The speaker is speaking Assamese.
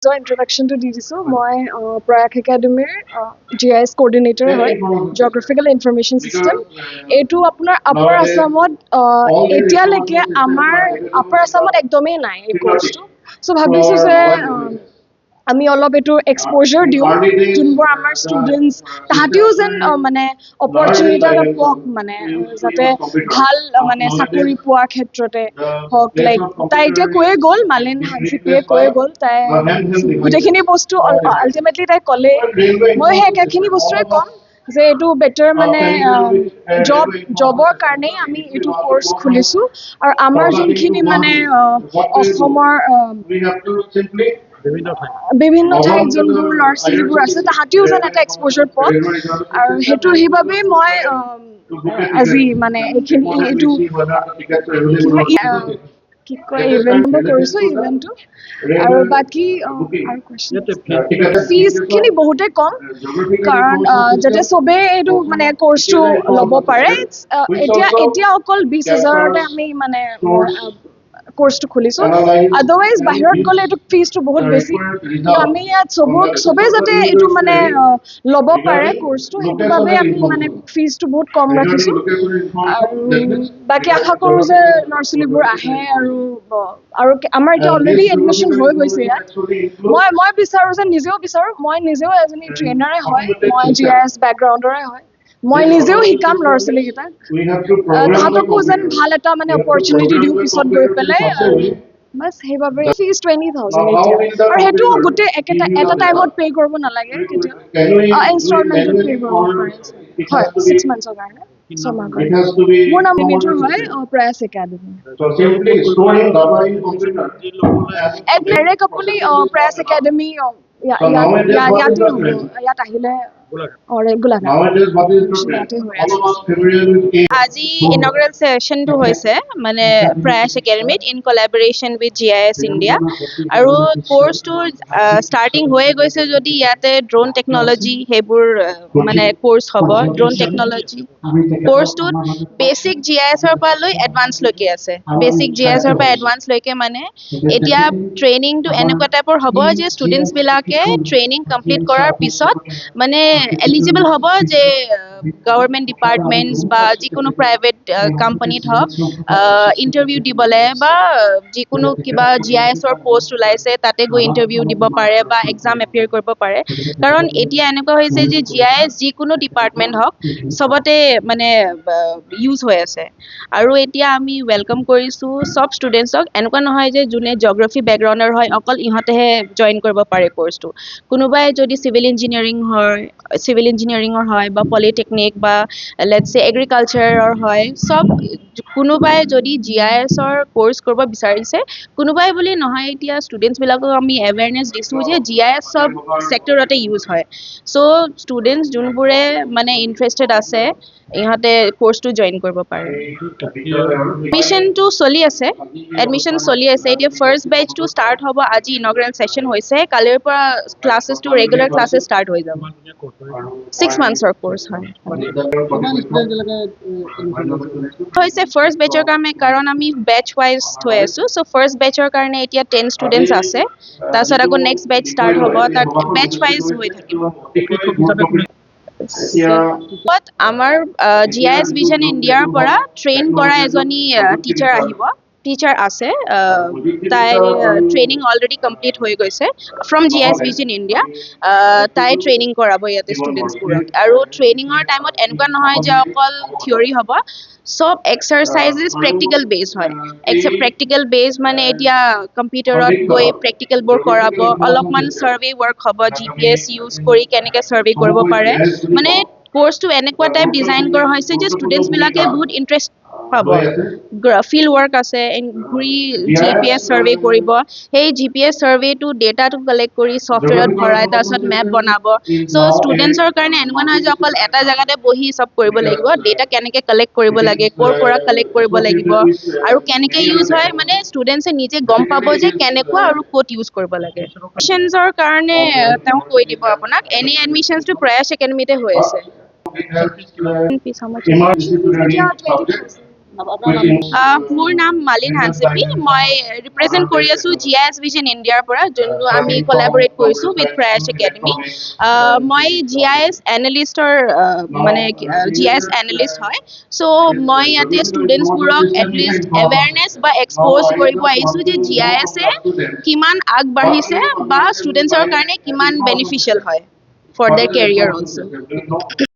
নিজৰ ইন্ট্ৰডাকশ্যনটো দি দিছোঁ। মই প্ৰয়াস একাডেমীৰ GIS কোঅৰ্ডিনেটৰ হয়, জিঅ'গ্ৰাফিকেল ইনফৰমেশ্যন চিষ্টেম। এইটো আপোনাৰ আপাৰ আছামত এতিয়ালৈকে আমাৰ আপাৰ আছামত একদমেই নাই এই কোৰ্চটো। চ' ভাবিছোঁ যে আমি অলপ এইটো এক্সপ'জাৰ দিওঁ, যোনবোৰ আমাৰ ষ্টুডেণ্টছ তাহাঁতিও যেন মানে অপৰচুনিটি এটা পাওক, মানে যাতে ভাল মানে চাকৰি পোৱাৰ ক্ষেত্ৰতে হওক। লাইক তাই এতিয়া কৈয়ে গ'ল, মালিন হানচিপিয়ে কৈয়ে গ'ল, তাই গোটেইখিনি বস্তু আল্টিমেটলি তাই ক'লেই। মই সেই একেখিনি বস্তুৱে ক'ম যে এইটো বেটাৰ মানে জবৰ কাৰণেই আমি এইটো কোৰ্চ খুলিছোঁ। আৰু আমাৰ যোনখিনি মানে অসমৰ বিভিন্ন ঠাইত যোনবোৰ ল'ৰা ছোৱালীবোৰ আছে তাহাঁতিও যেন এটা এক্সপ'জাৰ পাওক, আৰু সেইবাবেই মই আজি মানে এইটো কি কয় ইভেণ্ট কৰিছোঁ ইভেণ্টটো। আৰু বাকী ফিজখিনি বহুতেই কম, কাৰণ যাতে চবেই এইটো মানে কোৰ্চটো ল'ব পাৰে। এতিয়া অকল 20,000তে আমি মানে কোৰ্চটো খুলিছোঁ। আদাৰৱাইজ বাহিৰত গ'লে এইটো ফিজটো বহুত বেছি। আমি ইয়াত চবেই যাতে এইটো মানে ল'ব পাৰে কোৰ্চটো, সেইটো বাবে আমি মানে ফিজটো বহুত কম ৰাখিছোঁ। আৰু বাকী আশা কৰোঁ যে ল'ৰা ছোৱালীবোৰ আহে, আৰু আমাৰ এতিয়া অলৰেডি এডমিশ্যন হৈ গৈছে ইয়াত। মই বিচাৰোঁ যে মই নিজেও এজনী ট্ৰেইনাৰে হয়, মই GIS বেকগ্ৰাউণ্ডৰে হয়। মই নিজেও শিকাম ল'ৰা ছোৱালীকেইটাক, তাহাঁতকো যেন ভাল এটা মানে অপৰচুনিটি দিওঁ পিছত গৈ পেলাই। বাছ সেইবাবে ফিজ 20,000 এতিয়া, আৰু সেইটো গোটেই এটা টাইমত পে' কৰিব নালাগে, কেতিয়াও ইনষ্টলমেণ্টত পে' কৰিব পাৰে। হয়, 6 মান্থছৰ কাৰণে, 6 মাহৰ কাৰণে। মোৰ নাম মিমিটোৰ হয়, প্ৰয়াস একাডেমী। ডাইৰেক্ট আপুনি প্ৰয়াস একাডেমী ইয়াতো ল'ব, ইয়াত আহিলে আজি ইনগ্ৰেল সেশনটো হৈছে মানে প্ৰয়াস একাডেমীত ইন কোলাবৰেশ্যন উইথ GIS ইণ্ডিয়া। আৰু কোৰ্চটো ষ্টাৰ্টিং হৈয়ে গৈছে যদি ইয়াতে ড্ৰোন টেকনলজি সেইবোৰ মানে কোৰ্চ হ'ব। ড্ৰোন টেকনলজি কোৰ্চটোত বেচিক GISৰ পৰা লৈ এডভান্সলৈকে আছে। বেচিক GISৰ পৰা এডভান্সলৈকে মানে এতিয়া ট্ৰেইনিংটো এনেকুৱা টাইপৰ হ'ব যে ষ্টুডেণ্টছবিলাকে ট্ৰেইনিং কমপ্লিট কৰাৰ পিছত মানে এলিজিবল হ'ব যে গভৰ্ণমেণ্ট ডিপাৰ্টমেণ্টছ বা যিকোনো প্ৰাইভেট কোম্পানীত হওক ইণ্টাৰভিউ দিবলৈ, বা যিকোনো কিবা GISৰ পষ্ট ওলাইছে তাতে গৈ ইণ্টাৰভিউ দিব পাৰে বা এক্সাম এপিয়াৰ কৰিব পাৰে। কাৰণ এতিয়া এনেকুৱা হৈছে যে GIS যিকোনো ডিপাৰ্টমেণ্ট হওক চবতে মানে ইউজ হৈ আছে। আৰু এতিয়া আমি ৱেলকাম কৰিছোঁ চব ষ্টুডেণ্টছক। এনেকুৱা নহয় যে যোনে জিঅ'গ্ৰাফী বেকগ্ৰাউণ্ডৰ হয় অকল ইহঁতেহে জইন কৰিব পাৰে কোৰ্চটো। কোনোবাই যদি চিভিল ইঞ্জিনিয়াৰিঙৰ হয় বা পলিটেকনিক বা লেটছ চে এগ্ৰিকালচাৰৰ হয়, কোনোবাই যদি GISৰ কোৰ্চ কৰিব বিচাৰিছে, কোনোবাই বুলি নহয়, এতিয়া ষ্টুডেণ্টছবিলাকক আমি এৱেৰনেছ দিছোঁ যে GIS চব ছেক্টৰতে ইউজ হয়। চ' ষ্টুডেণ্টছ যোনবোৰে মানে ইণ্টাৰেষ্টেড আছে ইহঁতে কোৰ্চটো জইন কৰিব পাৰে। এডমিশ্যনটো চলি আছে, এতিয়া ফাৰ্ষ্ট বেচটো ষ্টাৰ্ট হ'ব। আজি ইনগ্ৰেল ছেশ্যন হৈছে, কালিৰ পৰা ক্লাছেছটো ৰেগুলাৰ ক্লাছেছ ষ্টাৰ্ট হৈ যাব। 6 মান্থছৰ কোৰ্চ হয়। হৈছে ফাৰ্ষ্ট বেচৰ কাৰণে, কাৰণ আমি বেচ ৱাইজ থৈ আছোঁ। চ' ফাৰ্ষ্ট বেচৰ কাৰণে এতিয়া 10 ষ্টুডেণ্টছ আছে, তাৰপিছত আকৌ নেক্সট বেচ ষ্টাৰ্ট হ'ব, তাত বেচ ৱাইজ হৈ থাকিব। আমাৰ GIS ভিজন ইণ্ডিয়াৰ পৰা ট্ৰেইন কৰা এজনী টিচাৰ আছে। তাই ট্ৰেইনিং অলৰেডি কমপ্লিট হৈ গৈছে ফ্ৰম GIS ভিজন ইণ্ডিয়া। তাই ট্ৰেইনিং কৰাব ইয়াতে ষ্টুডেণ্টছবোৰক। আৰু ট্ৰেইনিঙৰ টাইমত এনেকুৱা নহয় যে অকল থিয়ৰী হ'ব, চব এক্সাৰচাইজেছ প্ৰেক্টিকেল বেছ হয়। প্ৰেক্টিকেল বেছ মানে এতিয়া কম্পিউটাৰত গৈ প্ৰেক্টিকেলবোৰ কৰাব, অলপমান ছাৰ্ভে ৱৰ্ক হ'ব, GPS ইউজ কৰি কেনেকৈ ছাৰ্ভে কৰিব পাৰে। মানে কোৰ্চটো এনেকুৱা টাইপ ডিজাইন কৰা হৈছে যে ষ্টুডেণ্টছবিলাকে বহুত ইণ্টাৰেষ্ট পাব। ফিল্ড ৱৰ্ক আছে, ঘূৰি GPS ছাৰ্ভে কৰিব, সেই GPS ছাৰ্ভেটো ডেটাটো কালেক্ট কৰি ছফ্টৱেৰত ভৰাই তাৰপিছত মেপ বনাব। চ' ষ্টুডেণ্টছৰ কাৰণে এনেকুৱা নহয় যে অকল এটা জেগাতে বহি চব কৰিব লাগিব। ডেটা কেনেকৈ কালেক্ট কৰিব লাগে, ক'ৰ পৰা কালেক্ট কৰিব লাগিব, আৰু কেনেকৈ ইউজ হয়, মানে ষ্টুডেণ্টছে নিজে গম পাব যে কেনেকুৱা আৰু ক'ত ইউজ কৰিব লাগে। এডমিশ্যনছৰ কাৰণে তেওঁ কৈ দিব আপোনাক। এনি এডমিশ্যনছটো প্ৰয়াস একাডেমীতে হৈ আছে। মোৰ নাম মালিন হানচিপি মই ৰিপ্ৰেজেণ্ট কৰি আছোঁ GIS ভিজন ইণ্ডিয়াৰ পৰা যোনটো আমি কলাবৰেট কৰিছোঁ উইথ ফ্ৰেছ একাডেমি মই GIS এনালিষ্টৰ মানে GIS এনালিষ্ট হয় চ' মই ইয়াতে ষ্টুডেণ্টছবোৰক এটলিষ্ট এৱেৰনেছ বা এক্সপ'জ কৰিব আহিছোঁ যে GIS এ কিমান আগবাঢ়িছে বা ষ্টুডেণ্টছৰ কাৰণে কিমান বেনিফিচিয়েল হয় ফৰ দেয়াৰ কেৰিয়াৰ অলছ'